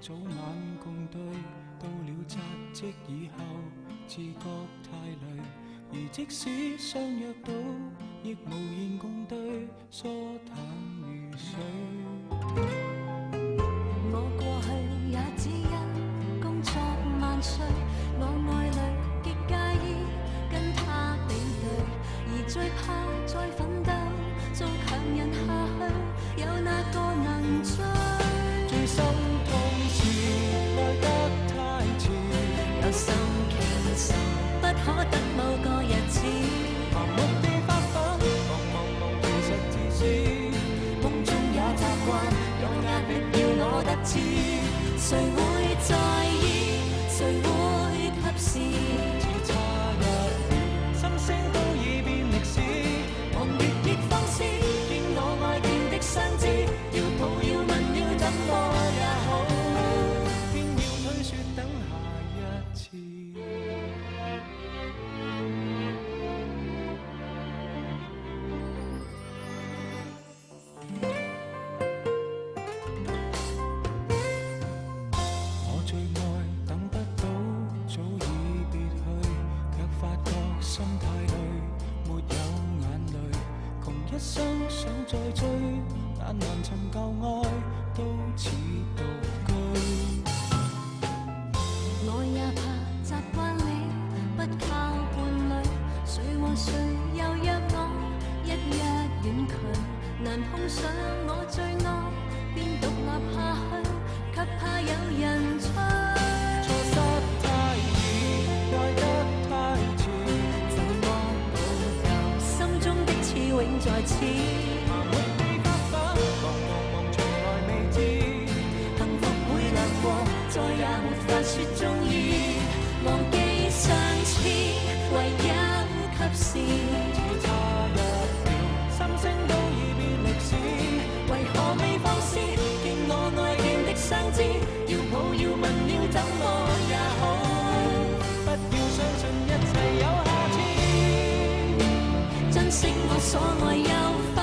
早晚共對，到了扎職以後，自覺太累。而即使相約到，亦無言共對，疏淡如水。我過去也只因工作萬歲，我愛侶極介意跟他比對，而最怕再奮鬥做強人下去，有哪個能追？最心痛是愛得太遲，有心其實不可得某個日子，盲目地發奮，忙其實自私，夢中也習慣用壓力要我得志，誰會在意？誰會及時？只差一秒，心聲都已變歷史。望月亦放肆，見我愛見的相知，要抱要吻要怎麼也好，偏要推說等下一次。我最愛等不到，早已別去，卻發覺心太累，沒有眼淚，窮一生想再追，但難尋舊愛，都似獨居。我也怕習慣了不靠伴侶，誰和誰又約我一日遠距，難碰上我最愛，便獨立下去，卻怕有人催。錯失太易，愛得太遲，怎麼補救？心中的刺永在此，盲目地發奮，忙從來未知，幸福會掠過，再也沒法說中意，忘記上次，唯有及時。只差一秒，心聲都已變歷史。為何未放肆？見我愛見的相知，要抱要吻要怎麼也好，不要相信一切有下次，珍惜我所愛又花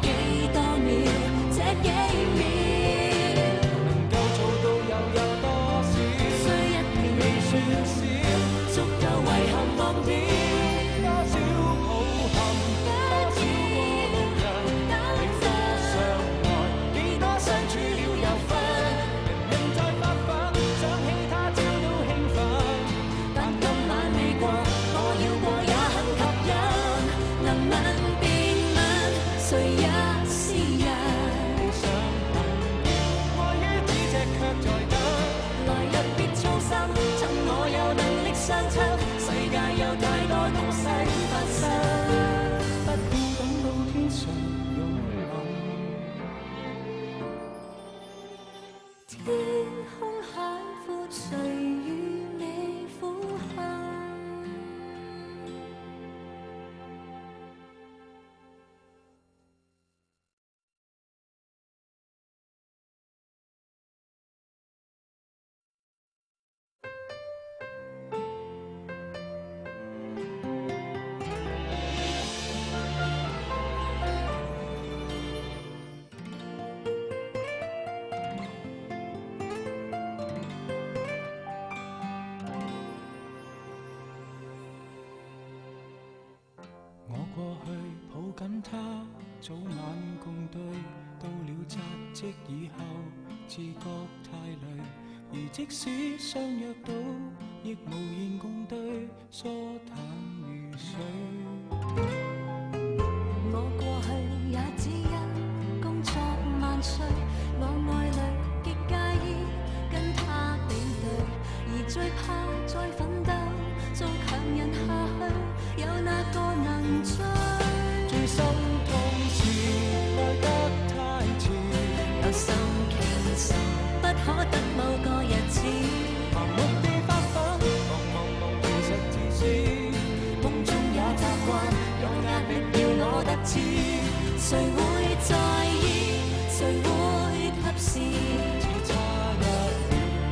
幾多秒，這幾秒能夠做到又有多少？需一片未算少，足夠遺憾忘掉。多少抱憾，多少過路人，幾多相愛，幾多相處了又分，人在發奮，想起他朝都興奮。但今晚未過，我要過也很吸引，能吻便吻，誰也是人。理想很遠，愛於咫尺卻在等。來日別操心，趁我有能力相親，世界有太多東西發生。不要等到天上擁吻。天空海闊，誰與你苦恨？我過去抱緊他，早晚共對，到了扎職以後，自覺太累。而即使相約到，亦無言共對，疏淡如水。我過去也只因工作萬歲，我愛侶極介意跟他比對，而最怕再奮鬥做強人下去，有哪個能追？最心痛是愛得太遲，有心其實不可得某個日子，盲目地發奮，忙其實自私，夢中也習慣用壓力要我得志，誰會在意？誰會及時？只差一秒，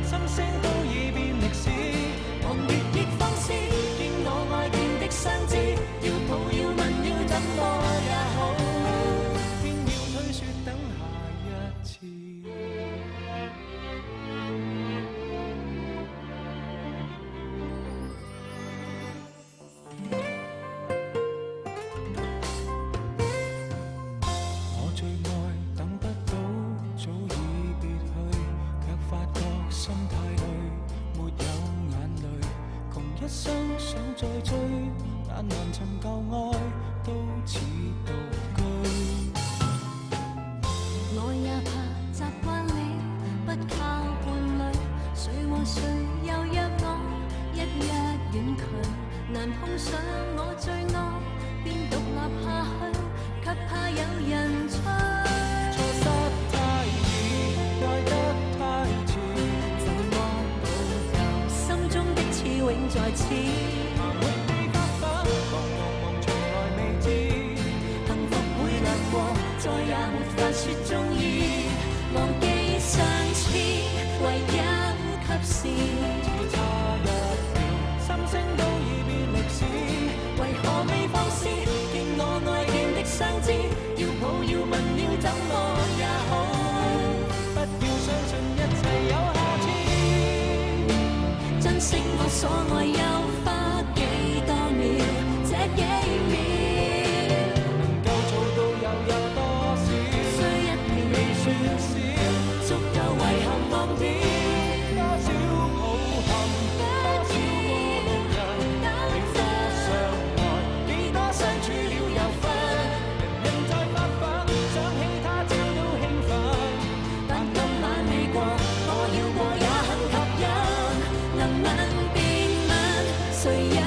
心聲都已變歷史。望月亦放肆，見我愛見的相知，要抱要吻要怎麼也好，偏要推說等下一次。再追，但難尋舊愛都似獨居。我也怕習慣你，不靠伴侶，誰和誰又約我一日遠距，難碰上我最愛，便獨立下去，卻怕有人催。錯失太易，愛得太遲，怎麼保佑心中的刺永在此？沒被發奮，茫從來未知，幸福會掠過，再也沒法說中意，忘記上次，唯有及時。只差一秒，心聲都已變歷史，為何未放肆？見我愛見的相知，要抱要吻了怎麼也好，不要相信一切有下次。珍惜我所愛又花幾多秒，這幾秒能夠做到又有多少？需一秒未算少，足夠遺憾忘掉。多少抱憾，多少過路人，幾多相愛，幾多相處了又分，人人在發奮，想起他朝都興奮。但今晚未過，我要過也很吸引，能吻便吻，誰也